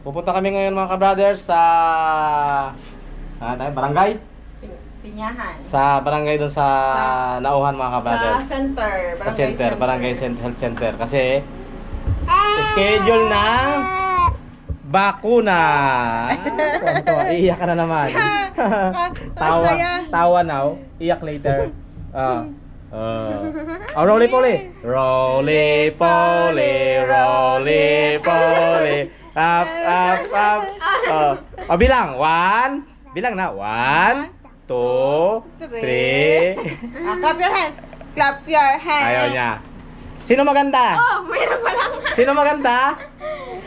Pupunta kami ngayon mga ka-brothers sa barangay? Pinyahan. Sa barangay doon sa Nauhan mga ka-brothers. Sa center. Sa center, barangay health center. Kasi schedule ng bakuna. Iiyak ka na naman. Tawa now, iyak later. Roly poly. Roly poly, roly poly. Up, up, up. Bilang. One. Bilang na. 1, 2, 3. Clap your hands. Clap your hands. Ayaw niya. Sino maganda? Oh, mayroon pa lang. Sino maganda?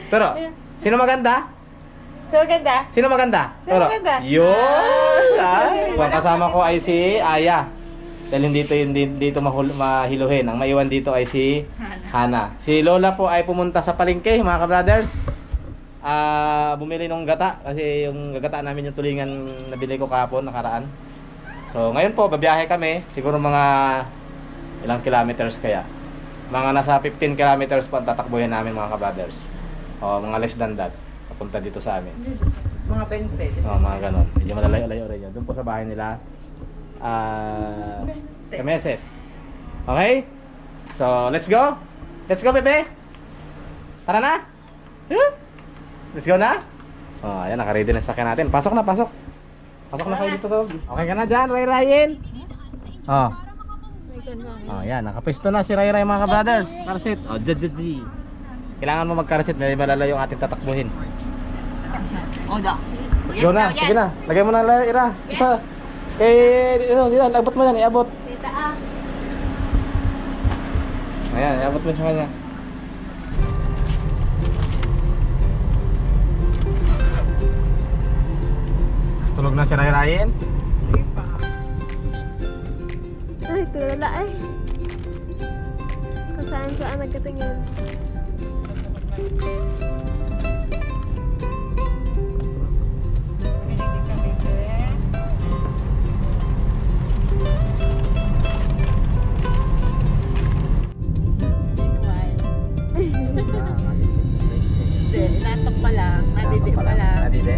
Pero, sino maganda? So ganda. Sino maganda? Sino maganda? Yun! Ay, ang kasama ko ay si Aya. Dahil dito mahiluhin. Ang maiwan dito ay si Hana. Si Lola po ay pumunta sa palengke, mga ka-brothers. Bumili ng gata. Kasi yung gata namin yung tulingan nabili ko kahapon, nakaraan. So, ngayon po, babiyahe kami. Siguro mga ilang kilometers kaya. Mga nasa 15 kilometers po ang tatakbuhin namin, mga ka-brothers. O, mga less than that. Papunta dito sa amin. Mga 20. Mga ganon. Medyo malalayo-layo rin yun. Doon po sa bahay nila. Kameses. Okay? So, let's go. Let's go, bebe. Tara na. Let's go na. Oh, ayan, naka-ready na sa sakyan natin. Pasok na, pasok. Pasok na kayo dito, Tog. Okay ka na dyan, Ray Ryan? Oh. Oh, yan, nakapesto na si Ray Ray, mga ka-brothers. Karsit. Oh, jajajji. Kailangan mo mag-karsit, may malalayo yung ating tatakbuhin. Oh, da. Let's go na, sige na. Lagay mo na, Ira. Isa. Dito, abot mo yan, iabot. Tita Ayan, iabot mo sa kanya. Tulog na si Ray Ryan? Ay, tulala ay. Kung saan nagkatingin. Inatok pa lang. Nadidi pa lang. Nadidi?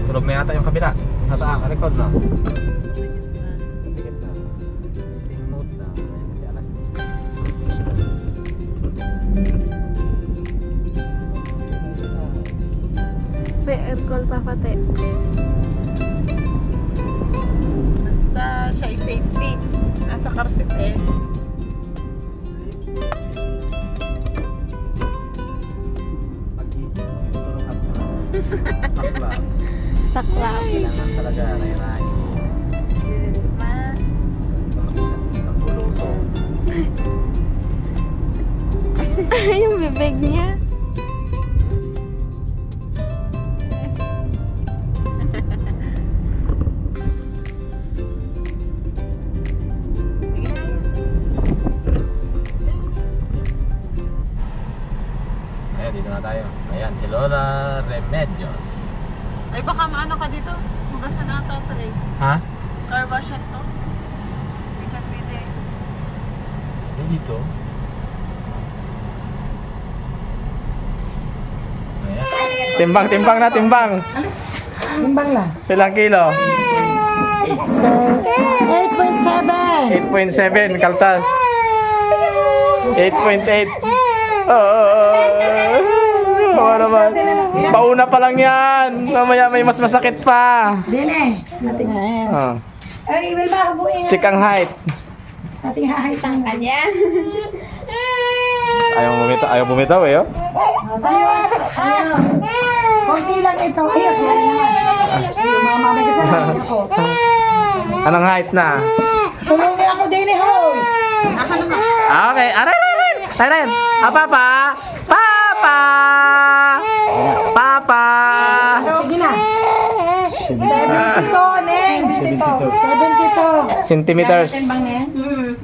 Tulog na yata yung kabila. Record na. Tikit na. Meeting mode na. Kasi alas 10. May aircon pa pati. Basta siya ay safety. Nasa karsit eh. Pag-isip mo, tulog ka pa. Sakla. Sakla. Kailangan talaga, Ray Ray. Nagbuluto. Yung bibig niya. Ayan, dito na tayo. Ayan, si Lola Remedios. Ay baka maano ka dito. Hugasan na ata ito eh. Ha? Car wash yan to. Pwede. Dito. Ayan. Timbang na, timbang. Timbang lang. Ilang kilo? 8.7. 8.7, kaltas. 8.8. Oo naman. Pauna pa lang yan. Mamaya may mas masakit pa. Dine, nating Oh. ay, Wilma, ubuin nga. Check ang height. Nating hahitang ka. Kanya. Ayaw bumitaw eh, oh. Tayo, tayo. Kunti lang ito. Ayos, yan naman. Yung mga mamay kasama ako. Anong height na? Tulungan ako din eh, hoy. Okay. Aray. Papa. Papa. Sige na. 72, Neng. 72. 72. Centimeters.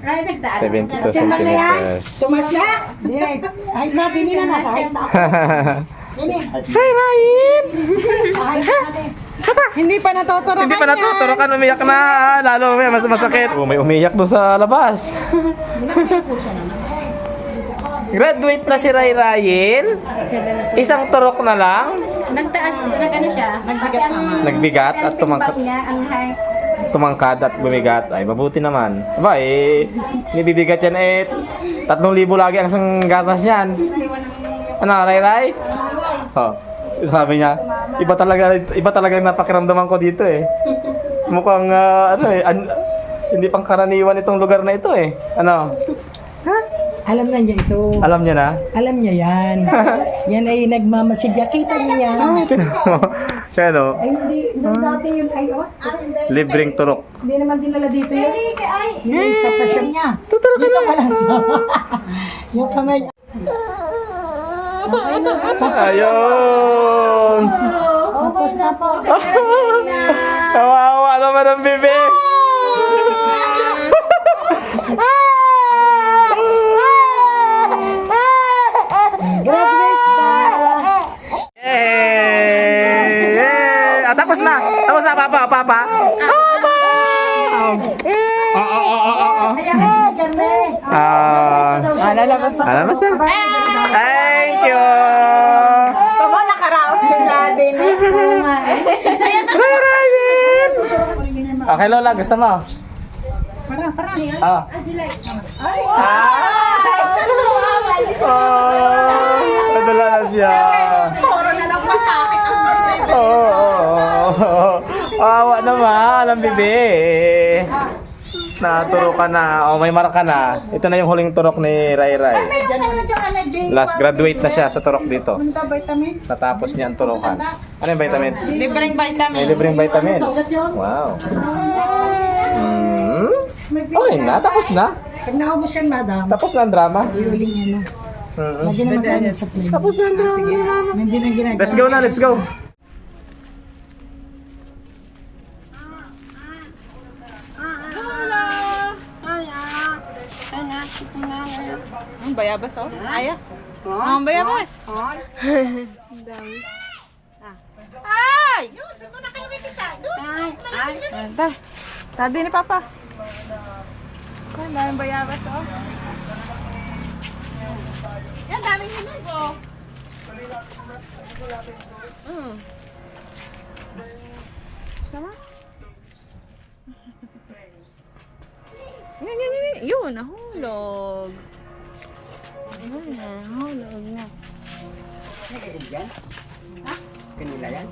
Ay, 72 centimeters. Tumas na? Hindi. Height natin nila. Nasa height na ako. Hindi. Hi, Ryan! Height natin. Hindi pa natuturo Hindi pa natuturukan, umiyak na. Lalo may masakit. Oh, may umiyak doon sa labas. Graduate na si Ray Ryan. Isang turok na lang. Nagtaas, nag-ano siya? Nagbigat mama. Nagbigat at niya ang height. tumangkad at bumigat. Ay, mabuti naman. Aba, nibibigat yan 3,000 lagi ang isang gatas niyan. Ano, Ray Ray? Oh, sabi niya, iba talaga napakiramdaman ko dito Mukhang, hindi pang karaniwan itong lugar na ito Ano? Alam na niya ito. Alam niya na? Alam niya yan. Yan ay nagmamasidya. Kita niya yan. Kaya no? Ay, hindi. Nung dati yun ay, Libreng turok. Hindi naman dinala dito yun. Yung isa pa siya niya. Tutulog ka Dito na. ka lang sa... yung kamay. Ayun! Tapos na po. Kawawa naman ang bebe! Graduate na! Yay! Yay! Tapos na! Tapos na, Papa! Papa! Kaya ka bigyan na Lalabas na. Thank you! Tama, nakaraos ko na din Ryan! Okay, Lola, gusto mo? Ah. Nadala na siya. Puro na lang masakit ang mga Awa naman, ang bebe. Naturukan na. May marka na. Ito na yung huling turok ni Ray Ray. Last graduate na siya sa turok dito. vitamins. Natapos niya ang turukan. Ano yung vitamins? Libreng vitamins. May libreng vitamins. Wow. Okay na, tapos na. Pag naubos yan, madam, Tapos na ang drama. iuling niya na. Lagyan naman tayo sa plate. Tapos na ang drama. Nandiyan ang ginagawa. Let's go na, let's go. Ang bayabas Aya. Ang bayabas. Ang dami. Ay! Doon na kayo kikita. Doon. Ay. Tadi ni Papa. Ang daming bayabas Yan, daming hinog Sama? Yan. Yun, nahulog. Ayun na, nahulog na. Kanila yan?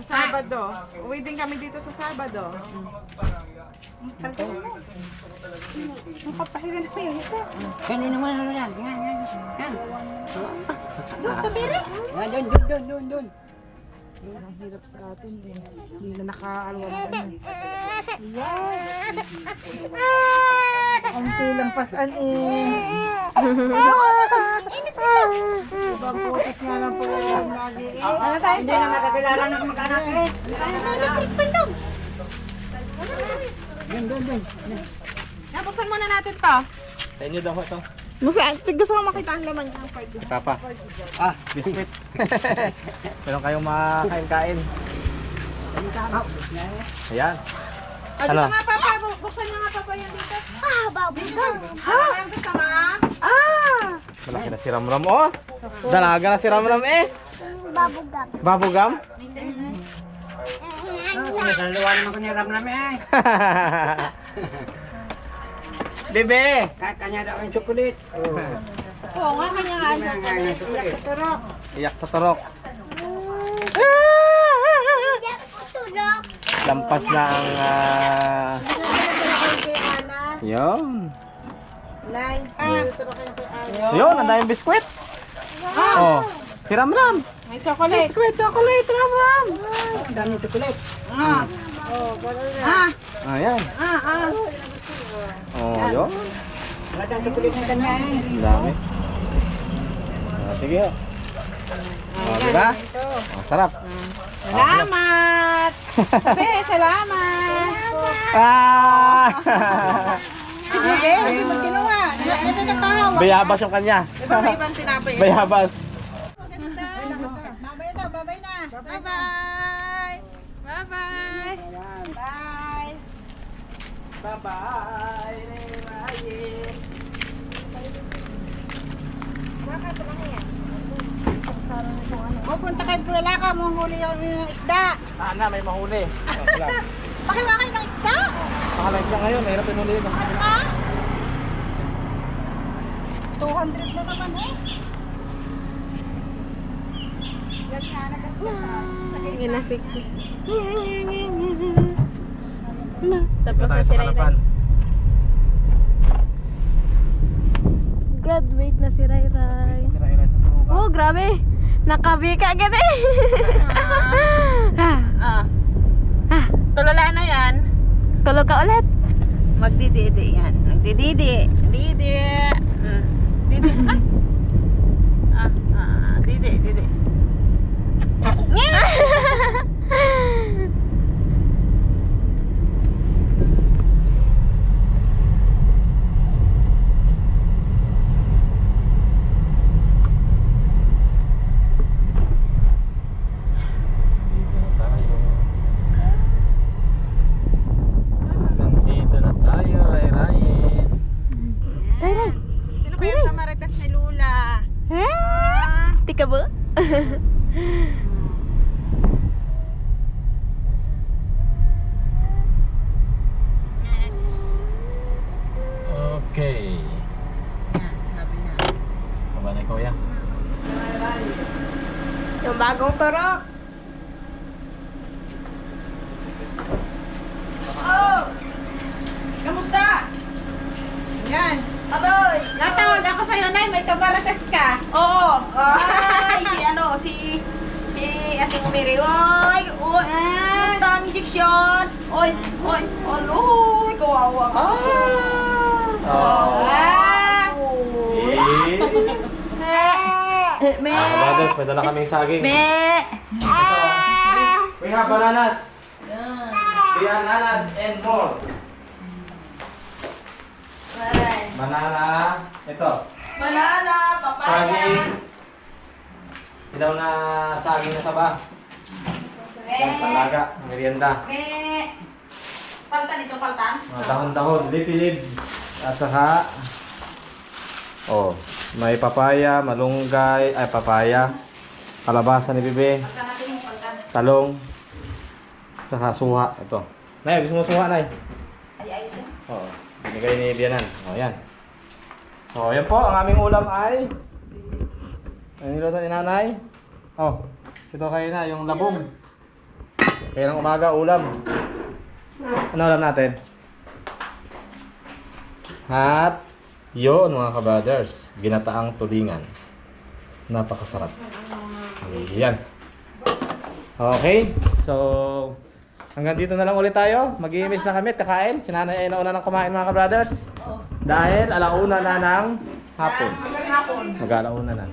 Sa Sabado. Uwi din kami dito sa Sabado. Ang kapahiga na yun ito. Kanina naman ano yan? Yan. Doon sa tiri. Yan, doon. Ang hirap sa atin din. Hindi na nakaalwan kami. Unti lang pasan Ibang putis nga lang po yung lagi Ano tayo Hindi na nakakilala ng mag-anak Doon. Napuksan muna natin to. Sa inyo daw ito. Gusto mo makita ang laman niya. Papa. Biscuit. Meron kayong makain-kain. Ayan. Ano? Dito nga Papa, buksan niyo nga Papa yan dito. Babugam. Ang gusto mo Malaki na si Ramram. Dalaga na si Ramram Babugam. Babugam? Nagalawa naman ko niya ram-rami Bebe! Kanya daw yung chocolate. Oo nga, kanya nga siya. Iyak sa turok. Lampas na ang... Yun. Yun, ang daming biskwit. Oh, si Ramram. May chocolate. Biskwit, chocolate, Ramram. Ang dami chocolate. Ayan. Oh, yun. Wala dang chocolate na kanya Ang dami. Sige. Diba? Sarap. Salamat! Be, salamat! Ah! Sige, hindi mo kinuha. Ito nakahawa. Bayabas yung kanya. Diba may ibang tinapay? Bayabas. Babay na, babay na. Bye-bye. Bye-bye. Bye. Bye-bye. Pupunta kay Bulalaca, muhuli yung isda. Sana may mahuli. Bakit ba kayo ng isda? Pakalayas lang ngayon, mahirap yung huli. Ano ka? 200 na naman eh. Yan nga, nagkakita. Ginasik ko. Tapos Tayo na sa si harapan. Ray. Graduate na si Ray Ray. Sira-hira sa turukan. Oh, grabe. Nakabika agad eh. Ah. Tulala na yan. Tulog ka ulit. Magdididi yan. Magdididi. Didi. Didi. Didi, didi. Nandito na tayo, Ray-Rayin. Ray Ray. Sino kaya ang kamaritas ni Lula? Tika ba? Okay. Sabi na. Kaba na kuya. Yung bagong turok. Kamusta? Yan. Adoy! Natawag ako sa'yo, Nay. May kamaritas ka. Oo. Ay, si Ating Umiri. Oy, oy. Gusto ang injection. Oy, oy. Aloy, kawawa ka. Oh. Eh. Me. Brothers, may dala kaming saging. Me. We have bananas. Bananas and more. Banana. Ito. Banana, papaya. Saging. Ilaw na saging na saba. Yan, palaga. Merienda. Me. Paltan ito, paltan. Mga dahon-dahon. Lipilib. At saka oh, may papaya, malunggay, ay papaya, kalabasa ni Bibi, Paltan natin yung paltan. talong, saka suha. Ito. Nay, gusto mo suha, Nay? Ay, ayos yun. Oh, binigay ni Bianan. Oh, yan. So, yan po. Ang aming ulam ay ang niluto ni Nanay. Oh, ito kayo na, yung labong. Kaya ng umaga, ulam. Ano ulam natin? At yun mga kabrothers, ginataang tulingan. Napakasarap. Yan. Okay, so hanggang dito na lang ulit tayo. Mag-i-miss na kami, kakain. Si Nanay ay nauna ng kumain mga kabrothers. Dahil alauna na ng hapon. Hapon. Mag-alauna na.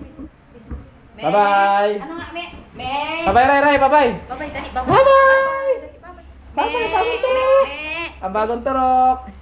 Bye-bye! Ano nga, me? Me. Bye-bye, Ray, Ray! Bye-bye! Bye-bye, dali, bye-bye. Bye-bye! Bye-bye, Bye-bye, bagong turok! me. Ang bagong turok!